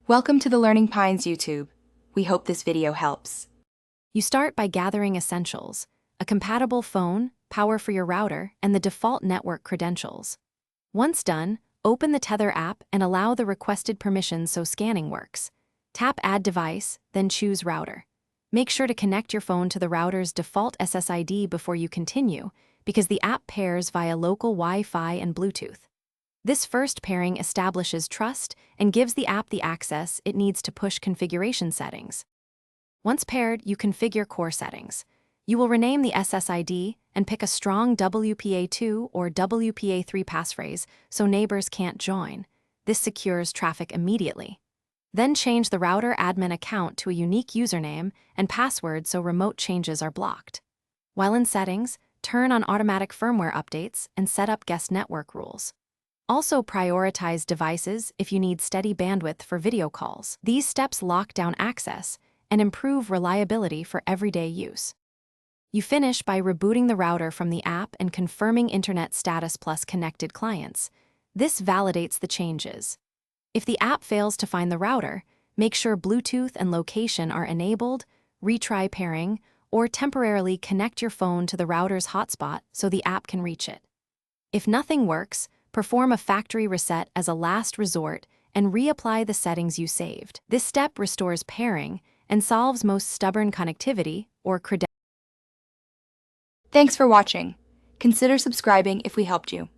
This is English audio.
Welcome to the Learning Pines YouTube. We hope this video helps. You start by gathering essentials: a compatible phone, power for your router, and the default network credentials. Once done, open the Tether app and allow the requested permissions so scanning works. Tap Add Device, then choose Router. Make sure to connect your phone to the router's default SSID before you continue, because the app pairs via local Wi-Fi and Bluetooth. This first pairing establishes trust and gives the app the access it needs to push configuration settings. Once paired, you configure core settings. You will rename the SSID and pick a strong WPA2 or WPA3 passphrase so neighbors can't join. This secures traffic immediately. Then change the router admin account to a unique username and password so remote changes are blocked. While in settings, turn on automatic firmware updates and set up guest network rules. Also prioritize devices if you need steady bandwidth for video calls. These steps lock down access and improve reliability for everyday use. You finish by rebooting the router from the app and confirming internet status plus connected clients. This validates the changes. If the app fails to find the router, make sure Bluetooth and location are enabled, retry pairing, or temporarily connect your phone to the router's hotspot so the app can reach it. If nothing works, perform a factory reset as a last resort and reapply the settings you saved. This step restores pairing and solves most stubborn connectivity or credentials. Thanks for watching. Consider subscribing if we helped you.